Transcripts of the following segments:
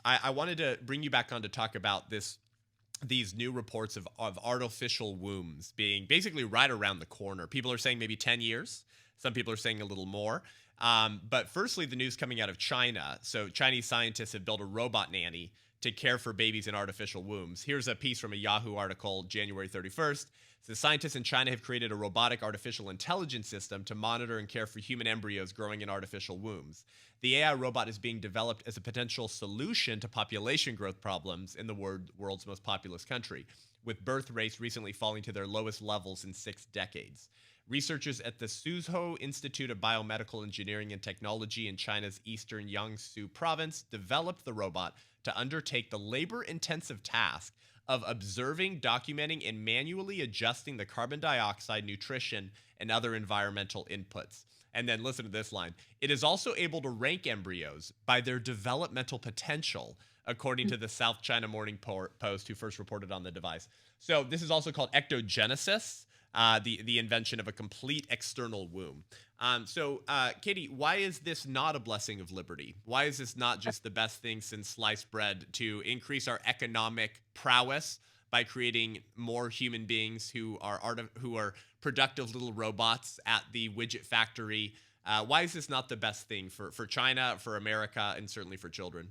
I wanted to bring you back on to talk about these new reports of artificial wombs being basically right around the corner. People are saying maybe 10 years. Some people are saying a little more. But firstly, the news coming out of China. So Chinese scientists have built a robot nanny to care for babies in artificial wombs. Here's a piece from a Yahoo article, January 31st. The scientists in China have created a robotic artificial intelligence system to monitor and care for human embryos growing in artificial wombs. The AI robot is being developed as a potential solution to population growth problems in the world's most populous country, with birth rates recently falling to their lowest levels in 6 decades. Researchers at the Suzhou Institute of Biomedical Engineering and Technology in China's eastern Jiangsu province developed the robot to undertake the labor-intensive task of observing, documenting, and manually adjusting the carbon dioxide, nutrition, and other environmental inputs. And then listen to this line. It is also able to rank embryos by their developmental potential, according to the South China Morning Post, who first reported on the device. So this is also called ectogenesis, the invention of a complete external womb. Katie, why is this not a blessing of liberty? Why is this not just the best thing since sliced bread to increase our economic prowess by creating more human beings who are productive little robots at the widget factory? Why is this not the best thing for China, for America, and certainly for children?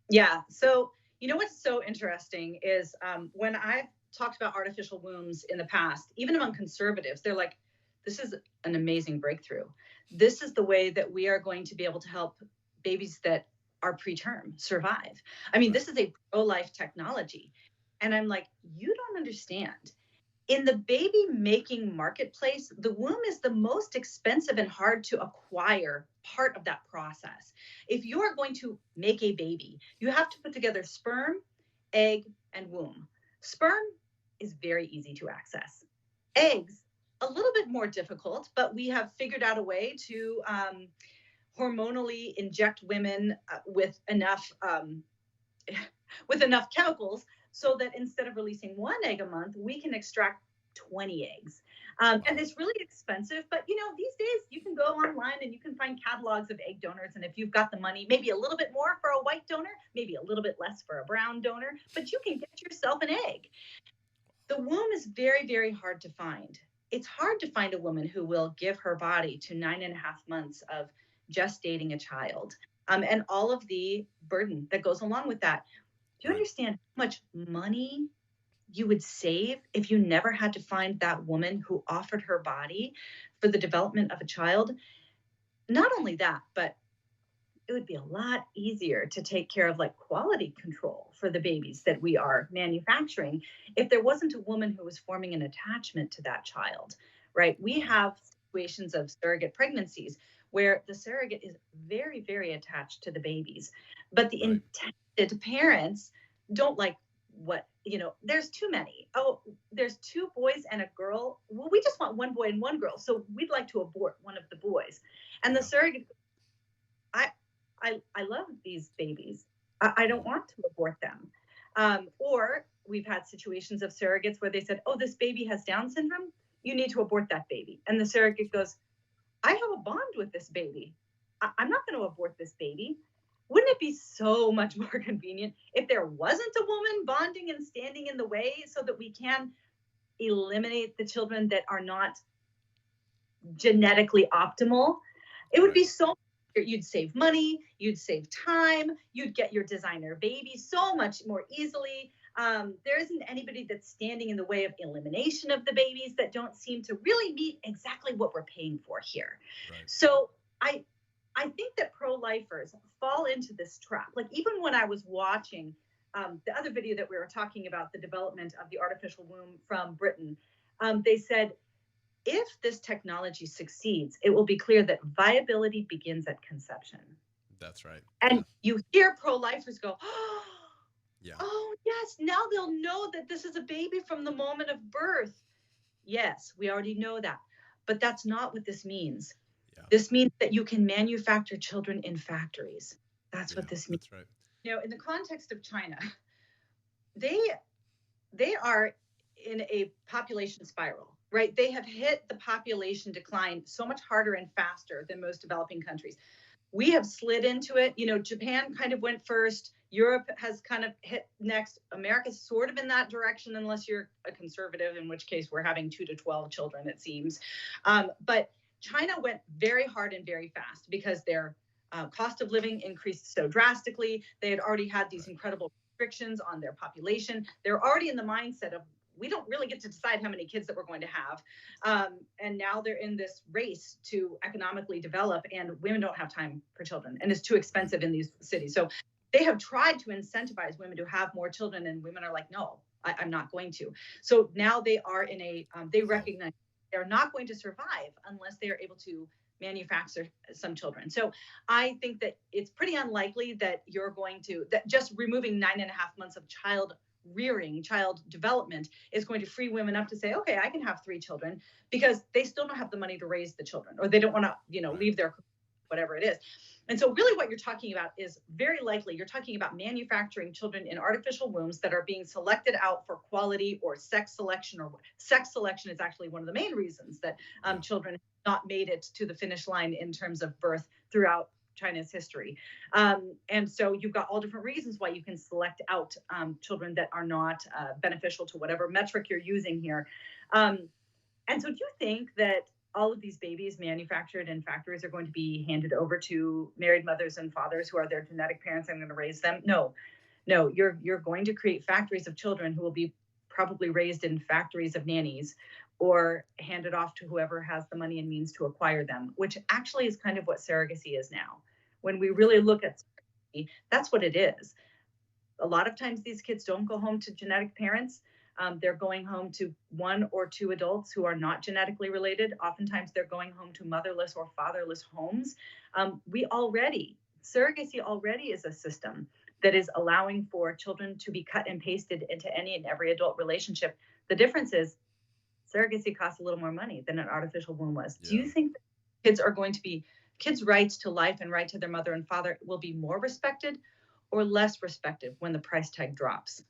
Yeah. So, what's so interesting is when I've talked about artificial wombs in the past, even among conservatives, they're like, this is an amazing breakthrough. This is the way that we are going to be able to help babies that are preterm survive. I mean, this is a pro-life technology. And I'm like, you don't understand. In the baby making marketplace, the womb is the most expensive and hard to acquire part of that process. If you are going to make a baby, you have to put together sperm, egg, and womb. Sperm is very easy to access. Eggs, a little bit more difficult, but we have figured out a way to hormonally inject women with enough chemicals so that instead of releasing 1 egg a month, we can extract 20 eggs. And it's really expensive, but these days you can go online and you can find catalogs of egg donors. And if you've got the money, maybe a little bit more for a white donor, maybe a little bit less for a brown donor, but you can get yourself an egg. The womb is very, very hard to find. It's hard to find a woman who will give her body to 9.5 months of gestating a child, and all of the burden that goes along with that. Do you understand how much money you would save if you never had to find that woman who offered her body for the development of a child? Not only that, but it would be a lot easier to take care of quality control for the babies that we are manufacturing if there wasn't a woman who was forming an attachment to that child, right? We have situations of surrogate pregnancies where the surrogate is very, very attached to the babies, but the intended parents don't like there's too many. Oh, there's 2 boys and a girl. Well, we just want 1 boy and 1 girl. So we'd like to abort one of the boys. And the surrogate, I love these babies. I don't want to abort them. Or we've had situations of surrogates where they said, oh, this baby has Down syndrome. You need to abort that baby. And the surrogate goes, I have a bond with this baby. I'm not going to abort this baby. Wouldn't it be so much more convenient if there wasn't a woman bonding and standing in the way so that we can eliminate the children that are not genetically optimal? It would be so, you'd save money, you'd save time, you'd get your designer baby so much more easily. There isn't anybody that's standing in the way of elimination of the babies that don't seem to really meet exactly what we're paying for here. So I think that pro-lifers fall into this trap. Even when I was watching the other video that we were talking about, the development of the artificial womb from Britain, they said, if this technology succeeds, it will be clear that viability begins at conception. That's right. And you hear pro-lifers go, oh, yes, now they'll know that this is a baby from the moment of birth. Yes, we already know that. But that's not what this means. This means that you can manufacture children in factories. That's what this means. That's right. In the context of China, they are in a population spiral, right? They have hit the population decline so much harder and faster than most developing countries. We have slid into it. Japan kind of went first. Europe has kind of hit next. America's sort of in that direction, unless you're a conservative, in which case we're having 2 to 12 children, it seems. But China went very hard and very fast because their cost of living increased so drastically. They had already had these incredible restrictions on their population. They're already in the mindset of, we don't really get to decide how many kids that we're going to have. And now they're in this race to economically develop, and women don't have time for children, and it's too expensive in these cities. So they have tried to incentivize women to have more children, and women are like, no, I'm not going to. So now they are in they recognize they're not going to survive unless they are able to manufacture some children. So I think that it's pretty unlikely that that just removing 9.5 months of child development is going to free women up to say, okay, I can have 3 children, because they still don't have the money to raise the children, or they don't want to, leave their, whatever it is. And so really what you're talking about is very likely you're talking about manufacturing children in artificial wombs that are being selected out for quality or sex selection, or sex selection is actually one of the main reasons that children have not made it to the finish line in terms of birth throughout China's history. And so you've got all different reasons why you can select out children that are not beneficial to whatever metric you're using here. And so do you think that all of these babies manufactured in factories are going to be handed over to married mothers and fathers who are their genetic parents and going to raise them? No, you're going to create factories of children who will be probably raised in factories of nannies, or handed off to whoever has the money and means to acquire them, which actually is kind of what surrogacy is now. When we really look at surrogacy, that's what it is. A lot of times these kids don't go home to genetic parents. They're going home to 1 or 2 adults who are not genetically related. Oftentimes they're going home to motherless or fatherless homes. Surrogacy already is a system that is allowing for children to be cut and pasted into any and every adult relationship. The difference is surrogacy costs a little more money than an artificial womb was. Yeah. Do you think that kids' rights to life and right to their mother and father will be more respected or less respected when the price tag drops?